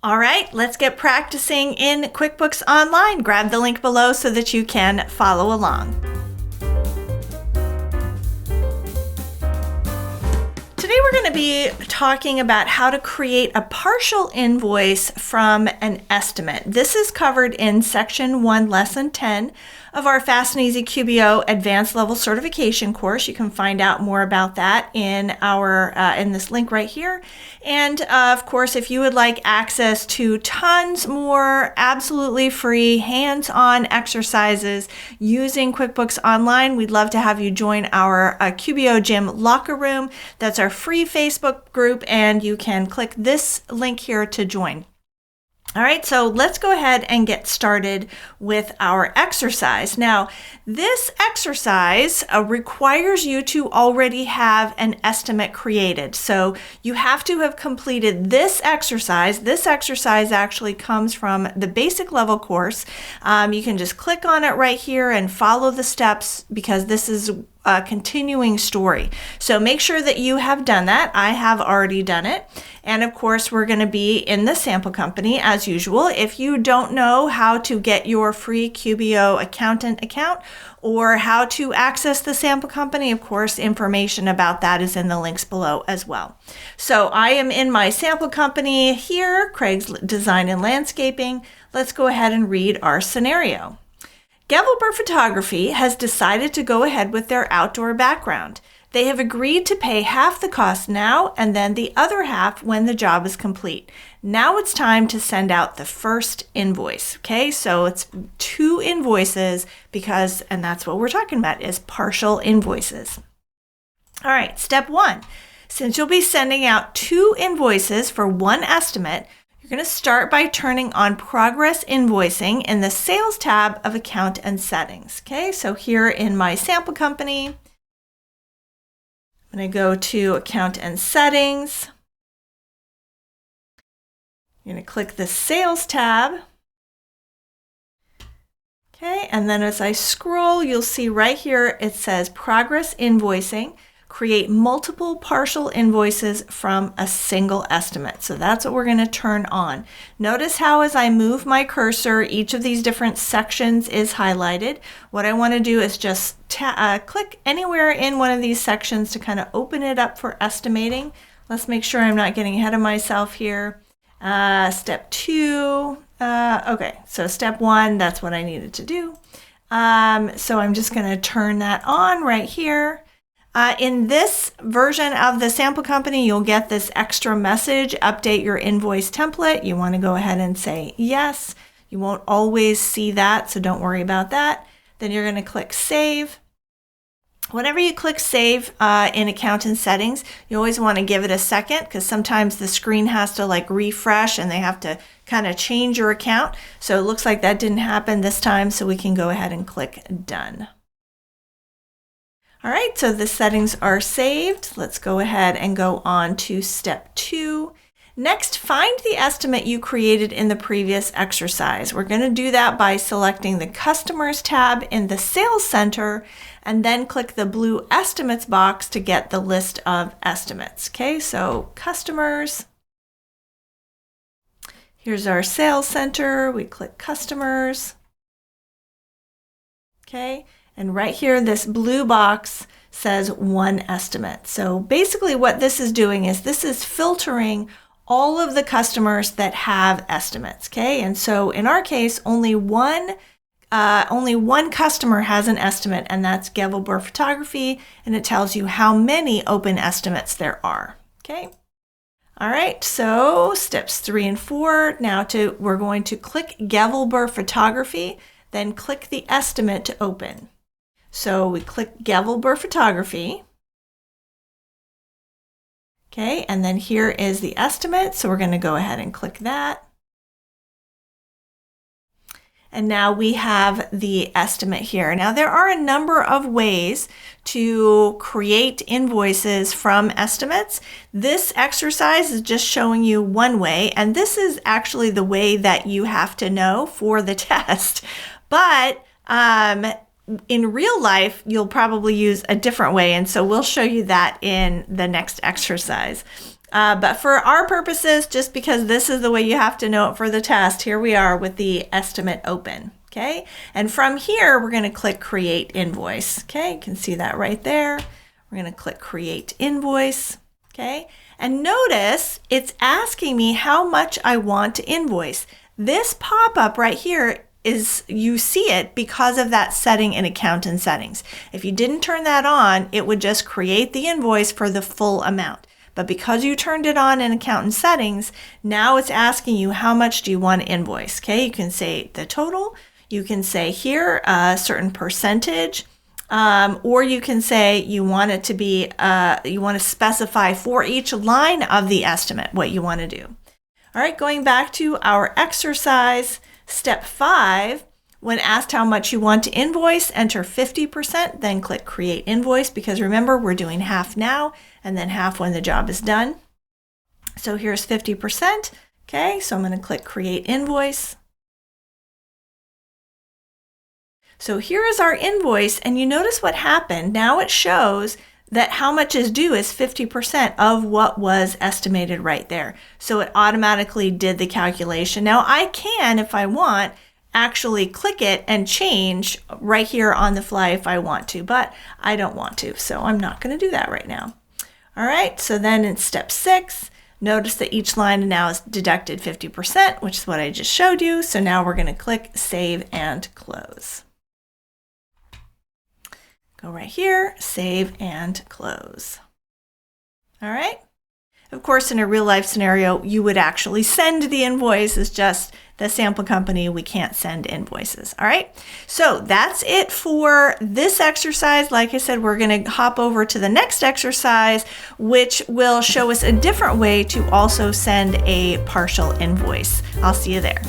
All right, let's get practicing in QuickBooks Online. Grab the link below so that you can follow along. Today we're going to be talking about how to create a partial invoice from an estimate. This is covered in Section 1, Lesson 10 of our Fast and Easy QBO Advanced Level Certification course. You can find out more about that in in this link right here. And of course, if you would like access to tons more absolutely free hands-on exercises using QuickBooks Online, we'd love to have you join our QBO Gym Locker Room. That's our free Facebook group, and you can click this link here to join. All right, so let's go ahead and get started with our exercise. Now, this exercise requires you to already have an estimate created. So you have to have completed this exercise. This exercise actually comes from the basic level course. You can just click on it right here and follow the steps because this is a continuing story. So make sure that you have done that. I have already done it. And of course, we're going to be in the sample company as usual. If you don't know how to get your free QBO accountant account or how to access the sample company, of course, information about that is in the links below as well. So I am in my sample company here, Craig's Design and Landscaping. Let's go ahead and read our scenario. Gavelberg Photography has decided to go ahead with their outdoor background. They have agreed to pay half the cost now and then the other half when the job is complete. Now it's time to send out the first invoice. Okay, so it's 2 invoices and that's what we're talking about is partial invoices. All right, step 1. Since you'll be sending out 2 invoices for 1 estimate, you're going to start by turning on Progress Invoicing in the Sales tab of Account and Settings. Okay, so here in my sample company, I'm going to go to Account and Settings. I'm going to click the Sales tab. Okay, and then as I scroll, you'll see right here it says Progress Invoicing. Create multiple partial invoices from a single estimate. So that's what we're going to turn on. Notice how as I move my cursor, each of these different sections is highlighted. What I want to do is just click anywhere in one of these sections to kind of open it up for estimating. Let's make sure I'm not getting ahead of myself here. Step 2. Okay, so step 1, that's what I needed to do. So I'm just going to turn that on right here. In this version of the sample company, you'll get this extra message, update your invoice template. You want to go ahead and say yes. You won't always see that, so don't worry about that. Then you're going to click Save. Whenever you click Save in Account and Settings, you always want to give it a second because sometimes the screen has to refresh and they have to kind of change your account. So it looks like that didn't happen this time, so we can go ahead and click Done. All right, so the settings are saved. Let's go ahead and go on to step 2. Next, find the estimate you created in the previous exercise. We're going to do that by selecting the Customers tab in the Sales Center and then click the blue Estimates box to get the list of estimates. Okay, so Customers. Here's our Sales Center. We click Customers. Okay. And right here, this blue box says 1 estimate. So basically what this is doing is this is filtering all of the customers that have estimates. Okay, and so in our case, only one customer has an estimate, and that's Gavelberg Photography, and it tells you how many open estimates there are. Okay. All right, so steps 3 and 4. Now we're going to click Gavelberg Photography, then click the estimate to open. So we click Gavelberg Photography. Okay, and then here is the estimate. So we're going to go ahead and click that. And now we have the estimate here. Now there are a number of ways to create invoices from estimates. This exercise is just showing you one way, and this is actually the way that you have to know for the test. But in real life, you'll probably use a different way, and so we'll show you that in the next exercise. But for our purposes, just because this is the way you have to know it for the test, here we are with the estimate open. Okay, and from here, we're going to click Create Invoice. Okay, you can see that right there. We're going to click Create Invoice. Okay, and notice it's asking me how much I want to invoice. This pop-up right here is, you see it because of that setting in Accountant Settings. If you didn't turn that on, it would just create the invoice for the full amount. But because you turned it on in Accountant Settings, now it's asking you how much do you want to invoice. Okay, you can say the total. You can say here a certain percentage, or you can say you want it to be, you want to specify for each line of the estimate what you want to do. All right, going back to our exercise, step 5, when asked how much you want to invoice, enter 50%, then click Create Invoice, because remember, we're doing half now and then half when the job is done. So here's 50%. Okay, so I'm going to click Create Invoice. So here is our invoice, and you notice what happened. Now it shows that how much is due is 50% of what was estimated right there. So it automatically did the calculation. Now I can, if I want, actually click it and change right here on the fly if I want to, but I don't want to, so I'm not going to do that right now. All right, so then in step 6, notice that each line now is deducted 50%, which is what I just showed you. So now we're going to click Save and Close. Go right here, save and close. All right. Of course, in a real life scenario, you would actually send the invoice. It's just the sample company, we can't send invoices. All right. So that's it for this exercise. Like I said, we're going to hop over to the next exercise, which will show us a different way to also send a partial invoice. I'll see you there.